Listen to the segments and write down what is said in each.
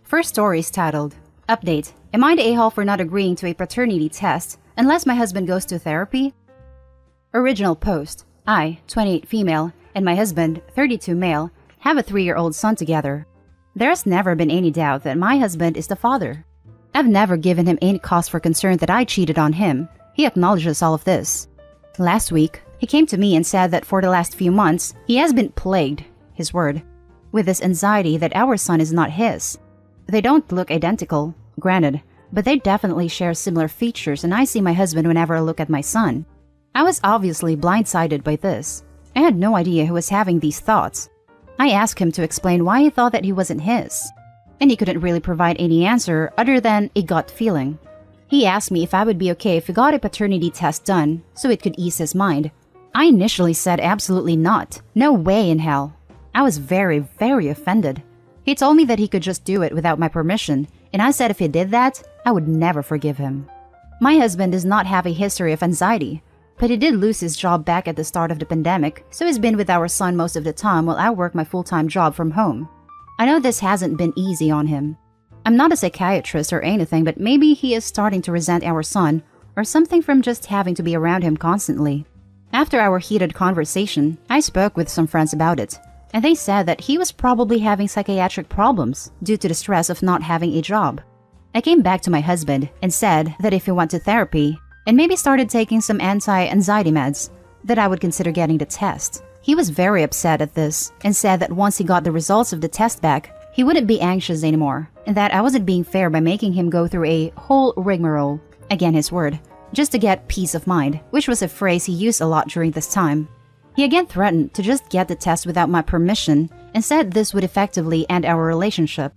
First story is titled, Update. Am I the a-hole for not agreeing to a paternity test unless my husband goes to therapy? Original post. I, 28 female, and my husband, 32 male, have a 3-year-old son together. There has never been any doubt that my husband is the father. I've never given him any cause for concern that I cheated on him. He acknowledges all of this. Last week, he came to me and said that for the last few months, he has been plagued, his word, with this anxiety that our son is not his. They don't look identical, granted, but they definitely share similar features, and I see my husband whenever I look at my son. I was obviously blindsided by this. I had no idea who was having these thoughts. I asked him to explain why he thought that he wasn't his, and he couldn't really provide any answer other than a gut feeling. He asked me if I would be okay if he got a paternity test done so it could ease his mind. I initially said absolutely not. No way in hell. I was very, very offended. He told me that he could just do it without my permission, and I said if he did that, I would never forgive him. My husband does not have a history of anxiety, but he did lose his job back at the start of the pandemic, so he's been with our son most of the time while I work my full-time job from home. I know this hasn't been easy on him. I'm not a psychiatrist or anything, but maybe he is starting to resent our son or something from just having to be around him constantly. After our heated conversation, I spoke with some friends about it, and they said that he was probably having psychiatric problems due to the stress of not having a job. I came back to my husband and said that if he went to therapy and maybe started taking some anti-anxiety meds, that I would consider getting the test. He was very upset at this and said that once he got the results of the test back, he wouldn't be anxious anymore, and that I wasn't being fair by making him go through a whole rigmarole, again his word, just to get peace of mind, which was a phrase he used a lot during this time. He again threatened to just get the test without my permission and said this would effectively end our relationship.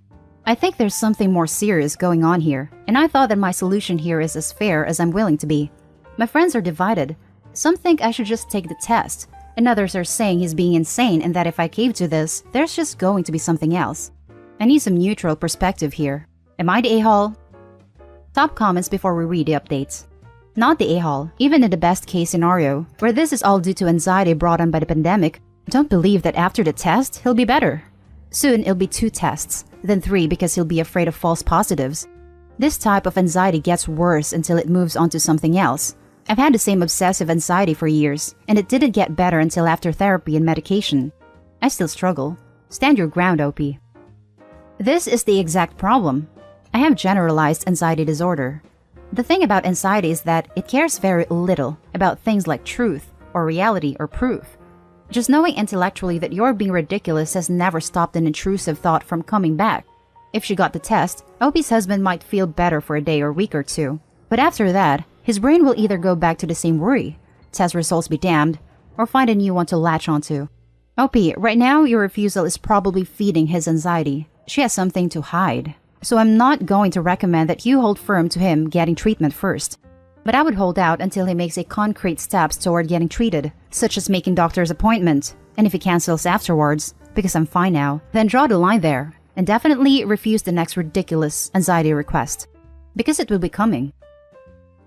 I think there's something more serious going on here, and I thought that my solution here is as fair as I'm willing to be. My friends are divided. Some think I should just take the test, and others are saying he's being insane and that if I cave to this, there's just going to be something else. I need some neutral perspective here. Am I the a-hole? Top comments before we read the updates. Not the a-hole, even in the best case scenario, where this is all due to anxiety brought on by the pandemic. Don't believe that after the test, he'll be better. Soon it'll be 2 tests, then 3 because he'll be afraid of false positives. This type of anxiety gets worse until it moves on to something else. I've had the same obsessive anxiety for years, and it didn't get better until after therapy and medication. I still struggle. Stand your ground, OP. This is the exact problem. I have generalized anxiety disorder. The thing about anxiety is that it cares very little about things like truth, or reality, or proof. Just knowing intellectually that you're being ridiculous has never stopped an intrusive thought from coming back. If she got the test, Opie's husband might feel better for a day or week or 2. But after that, his brain will either go back to the same worry, test results be damned, or find a new one to latch onto. Opie, right now your refusal is probably feeding his anxiety. She has something to hide. So I'm not going to recommend that you hold firm to him getting treatment first. But I would hold out until he makes a concrete steps toward getting treated, such as making doctor's appointment, and if he cancels afterwards, because I'm fine now, then draw the line there, and definitely refuse the next ridiculous anxiety request, because it will be coming.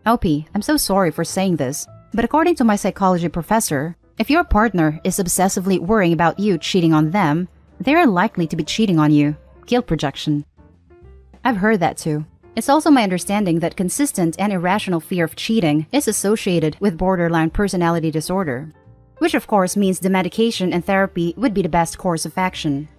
OP, I'm so sorry for saying this, but according to my psychology professor, if your partner is obsessively worrying about you cheating on them, they are likely to be cheating on you. Guilt projection. I've heard that too. It's also my understanding that consistent and irrational fear of cheating is associated with borderline personality disorder, which of course means the medication and therapy would be the best course of action.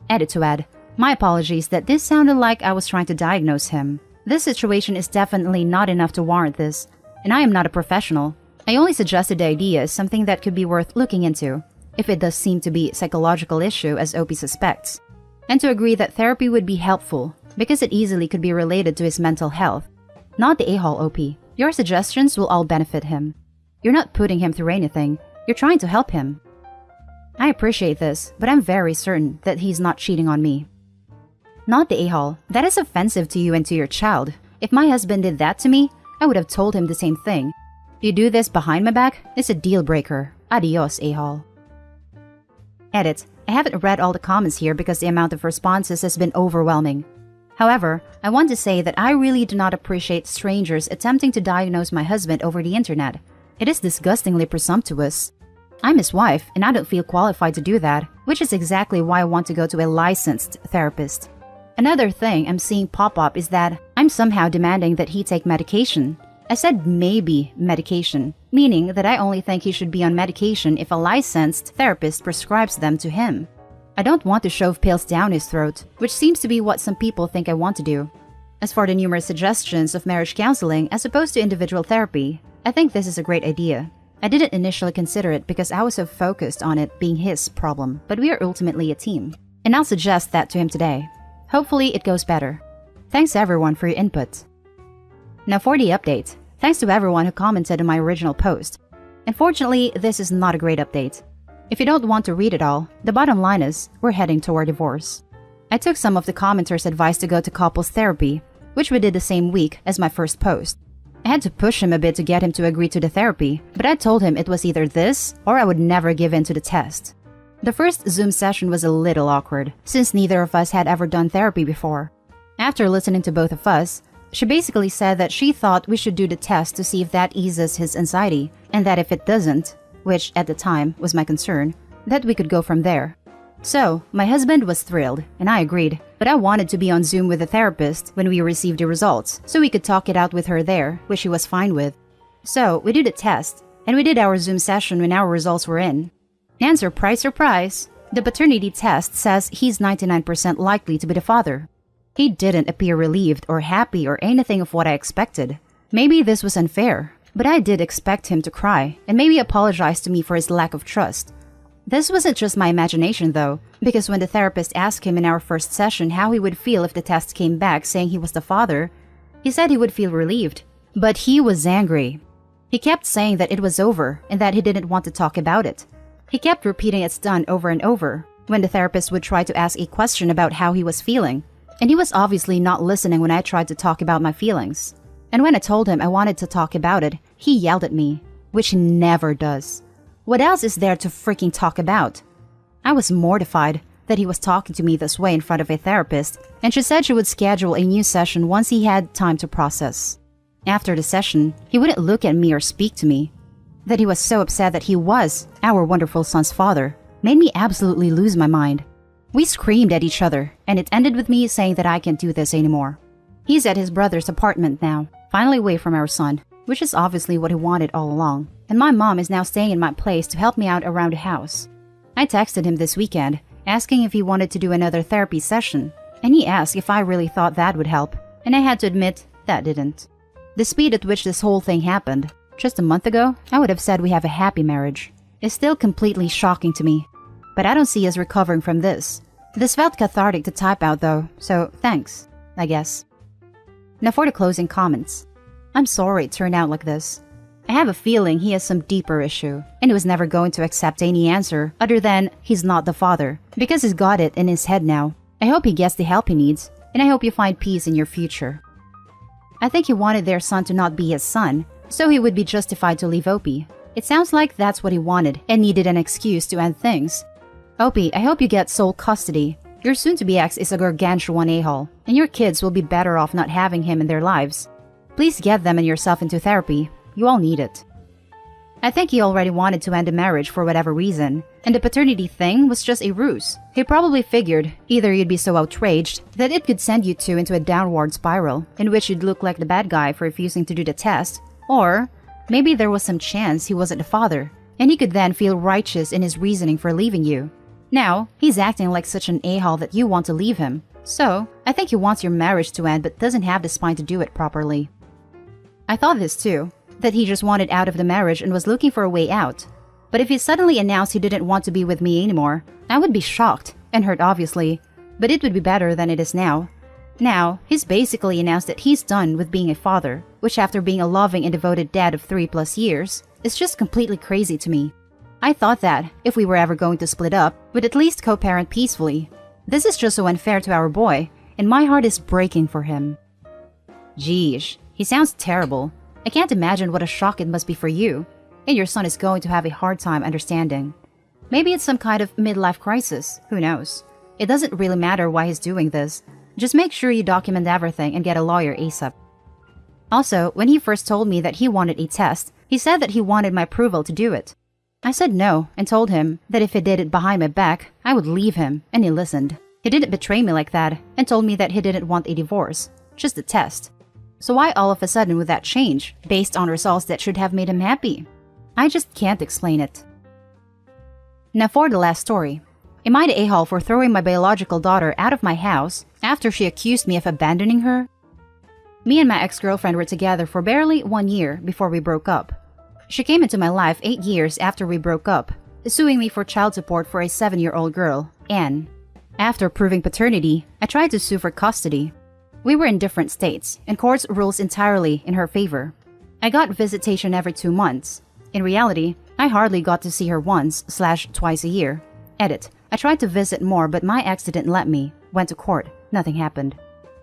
Edit to add, my apologies that this sounded like I was trying to diagnose him. This situation is definitely not enough to warrant this, and I am not a professional. I only suggested the idea as something that could be worth looking into, if it does seem to be a psychological issue as Opie suspects, and to agree that therapy would be helpful, because it easily could be related to his mental health. Not the a-hole, OP. Your suggestions will all benefit him. You're not putting him through anything. You're trying to help him. I appreciate this, but I'm very certain that he's not cheating on me. Not the a-hole. That is offensive to you and to your child. If my husband did that to me, I would have told him the same thing. You do this behind my back, it's a deal breaker. Adios, a-hole. Edit. I haven't read all the comments here because the amount of responses has been overwhelming. However, I want to say that I really do not appreciate strangers attempting to diagnose my husband over the internet. It is disgustingly presumptuous. I'm his wife, and I don't feel qualified to do that, which is exactly why I want to go to a licensed therapist. Another thing I'm seeing pop up is that I'm somehow demanding that he take medication. I said maybe medication, meaning that I only think he should be on medication if a licensed therapist prescribes them to him. I don't want to shove pills down his throat, which seems to be what some people think I want to do. As for the numerous suggestions of marriage counseling as opposed to individual therapy, I think this is a great idea. I didn't initially consider it because I was so focused on it being his problem, but we are ultimately a team. And I'll suggest that to him today. Hopefully it goes better. Thanks everyone for your input. Now for the update. Thanks to everyone who commented on my original post. Unfortunately, this is not a great update. If you don't want to read it all, the bottom line is, we're heading toward divorce. I took some of the commenters' advice to go to couples therapy, which we did the same week as my first post. I had to push him a bit to get him to agree to the therapy, but I told him it was either this or I would never give in to the test. The first Zoom session was a little awkward, since neither of us had ever done therapy before. After listening to both of us, she basically said that she thought we should do the test to see if that eases his anxiety, and that if it doesn't, which at the time was my concern, that we could go from there. So, my husband was thrilled, and I agreed, but I wanted to be on Zoom with the therapist when we received the results, so we could talk it out with her there, which she was fine with. So, we did a test, and we did our Zoom session when our results were in. And surprise, surprise, the paternity test says he's 99% likely to be the father. He didn't appear relieved or happy or anything of what I expected. Maybe this was unfair, but I did expect him to cry and maybe apologize to me for his lack of trust. This wasn't just my imagination though, because when the therapist asked him in our first session how he would feel if the test came back saying he was the father, he said he would feel relieved, but he was angry. He kept saying that it was over and that he didn't want to talk about it. He kept repeating it's done over and over when the therapist would try to ask a question about how he was feeling. And he was obviously not listening when I tried to talk about my feelings. And when I told him I wanted to talk about it, he yelled at me, which he never does. What else is there to freaking talk about? I was mortified that he was talking to me this way in front of a therapist, and she said she would schedule a new session once he had time to process. After the session, he wouldn't look at me or speak to me. That he was so upset that he was our wonderful son's father made me absolutely lose my mind. We screamed at each other, and it ended with me saying that I can't do this anymore. He's at his brother's apartment now, finally away from our son, which is obviously what he wanted all along, and my mom is now staying in my place to help me out around the house. I texted him this weekend, asking if he wanted to do another therapy session, and he asked if I really thought that would help, and I had to admit that didn't. The speed at which this whole thing happened, just a month ago, I would have said we have a happy marriage, is still completely shocking to me. But I don't see us recovering from this. This felt cathartic to type out though, so thanks, I guess. Now for the closing comments. I'm sorry it turned out like this. I have a feeling he has some deeper issue, and he was never going to accept any answer other than he's not the father, because he's got it in his head now. I hope he gets the help he needs, and I hope you find peace in your future. I think he wanted their son to not be his son, so he would be justified to leave Opie. It sounds like that's what he wanted and needed an excuse to end things. Opie, I hope you get sole custody. Your soon-to-be ex is a gargantuan a-hole, and your kids will be better off not having him in their lives. Please get them and yourself into therapy. You all need it. I think he already wanted to end the marriage for whatever reason, and the paternity thing was just a ruse. He probably figured either you'd be so outraged that it could send you two into a downward spiral, in which you'd look like the bad guy for refusing to do the test, or maybe there was some chance he wasn't the father, and he could then feel righteous in his reasoning for leaving you. Now, he's acting like such an a-hole that you want to leave him. So, I think he wants your marriage to end but doesn't have the spine to do it properly. I thought this too, that he just wanted out of the marriage and was looking for a way out. But if he suddenly announced he didn't want to be with me anymore, I would be shocked, and hurt obviously, but it would be better than it is now. Now, he's basically announced that he's done with being a father, which after being a loving and devoted dad of 3+ years, is just completely crazy to me. I thought that, if we were ever going to split up, we'd at least co-parent peacefully. This is just so unfair to our boy, and my heart is breaking for him. Geesh, he sounds terrible. I can't imagine what a shock it must be for you, and your son is going to have a hard time understanding. Maybe it's some kind of midlife crisis, who knows. It doesn't really matter why he's doing this. Just make sure you document everything and get a lawyer ASAP. Also, when he first told me that he wanted a test, he said that he wanted my approval to do it. I said no and told him that if he did it behind my back, I would leave him, and he listened. He didn't betray me like that and told me that he didn't want a divorce, just a test. So why all of a sudden would that change, based on results that should have made him happy? I just can't explain it. Now for the last story. Am I the a-hole for throwing my biological daughter out of my house after she accused me of abandoning her? Me and my ex-girlfriend were together for barely 1 year before we broke up. She came into my life 8 years after we broke up, suing me for child support for a 7-year-old girl, Anne. After proving paternity, I tried to sue for custody. We were in different states, and courts rules entirely in her favor. I got visitation every 2 months. In reality, I hardly got to see her once/twice a year. Edit. I tried to visit more, but my ex didn't let me. Went to court. Nothing happened.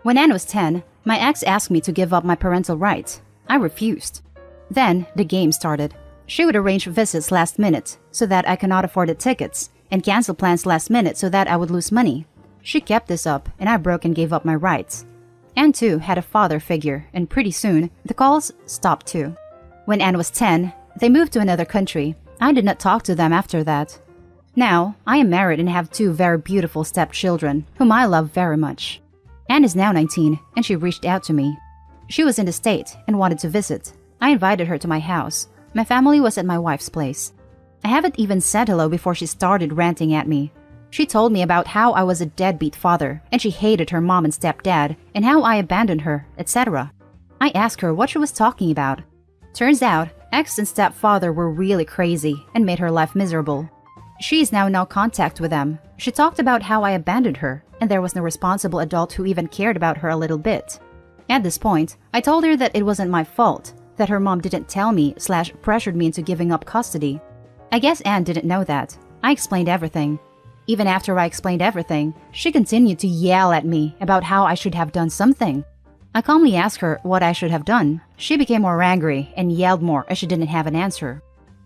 When Anne was 10, my ex asked me to give up my parental rights. I refused. Then, the game started. She would arrange visits last minute so that I cannot afford the tickets, and cancel plans last minute so that I would lose money. She kept this up, and I broke and gave up my rights. Anne too had a father figure, and pretty soon, the calls stopped too. When Anne was 10, they moved to another country. I did not talk to them after that. Now, I am married and have 2 very beautiful stepchildren, whom I love very much. Anne is now 19, and she reached out to me. She was in the state and wanted to visit. I invited her to my house. My family was at my wife's place. I haven't even said hello before she started ranting at me. She told me about how I was a deadbeat father, and she hated her mom and stepdad, and how I abandoned her, etc. I asked her what she was talking about. Turns out, ex and stepfather were really crazy and made her life miserable. She is now in no contact with them. She talked about how I abandoned her, and there was no responsible adult who even cared about her a little bit. At this point, I told her that it wasn't my fault, that her mom didn't tell me/pressured me into giving up custody. I guess Anne didn't know that. I explained everything. Even after I explained everything, she continued to yell at me about how I should have done something. I calmly asked her what I should have done. She became more angry and yelled more as she didn't have an answer.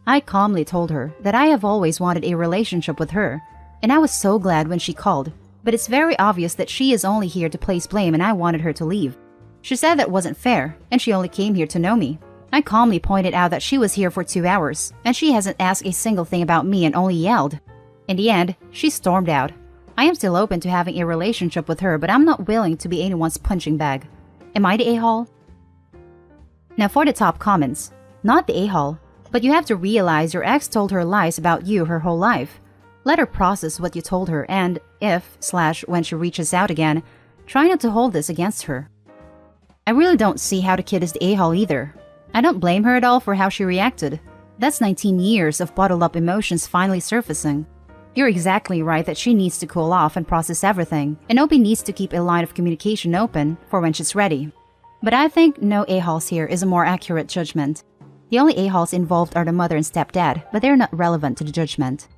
I calmly told her that I have always wanted a relationship with her, and I was so glad when she called, but it's very obvious that she is only here to place blame and I wanted her to leave. She said that wasn't fair, and she only came here to know me. I calmly pointed out that she was here for 2 hours, and she hasn't asked a single thing about me and only yelled. In the end, she stormed out. I am still open to having a relationship with her, but I'm not willing to be anyone's punching bag. Am I the a-hole? Now for the top comments. Not the a-hole, but you have to realize your ex told her lies about you her whole life. Let her process what you told her, and if/when she reaches out again, try not to hold this against her. I really don't see how the kid is the a-hole either. I don't blame her at all for how she reacted. That's 19 years of bottled up emotions finally surfacing. You're exactly right that she needs to cool off and process everything, and Opie needs to keep a line of communication open for when she's ready. But I think no a-holes here is a more accurate judgment. The only a-holes involved are the mother and stepdad, but they're not relevant to the judgment.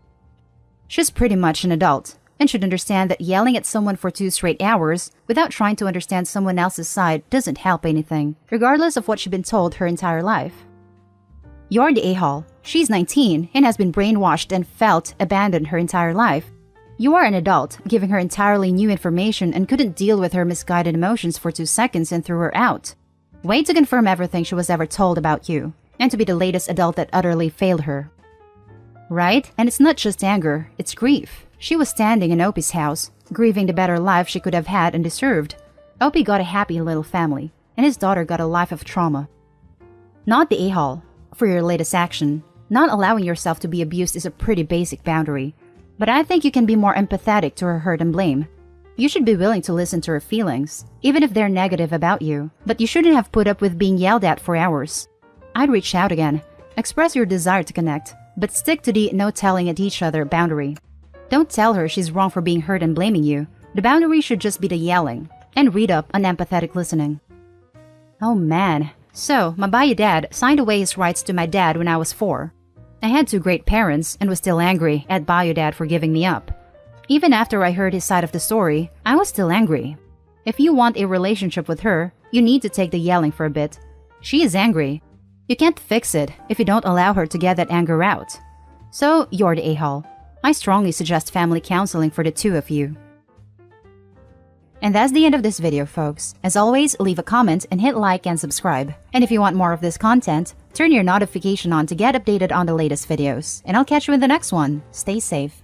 She's pretty much an adult, and should understand that yelling at someone for 2 straight hours without trying to understand someone else's side doesn't help anything, regardless of what she's been told her entire life. You're the a-hole. She's 19 and has been brainwashed and felt abandoned her entire life. You are an adult, giving her entirely new information and couldn't deal with her misguided emotions for 2 seconds and threw her out. Wait to confirm everything she was ever told about you, and to be the latest adult that utterly failed her. Right? And it's not just anger, it's grief. She was standing in Opie's house, grieving the better life she could have had and deserved. Opie got a happy little family, and his daughter got a life of trauma. Not the a-hole. For your latest action, not allowing yourself to be abused is a pretty basic boundary, but I think you can be more empathetic to her hurt and blame. You should be willing to listen to her feelings, even if they're negative about you, but you shouldn't have put up with being yelled at for hours. I'd reach out again, express your desire to connect, but stick to the no telling at each other boundary. Don't tell her she's wrong for being hurt and blaming you. The boundary should just be the yelling, and read up on empathetic listening. Oh man. So, my bio dad signed away his rights to my dad when I was 4. I had 2 great parents and was still angry at bio dad for giving me up. Even after I heard his side of the story, I was still angry. If you want a relationship with her, you need to take the yelling for a bit. She is angry. You can't fix it if you don't allow her to get that anger out. So, you're the a-hole. I strongly suggest family counseling for the 2 of you. And that's the end of this video, folks. As always, leave a comment and hit like and subscribe. And if you want more of this content, turn your notification on to get updated on the latest videos. And I'll catch you in the next one. Stay safe.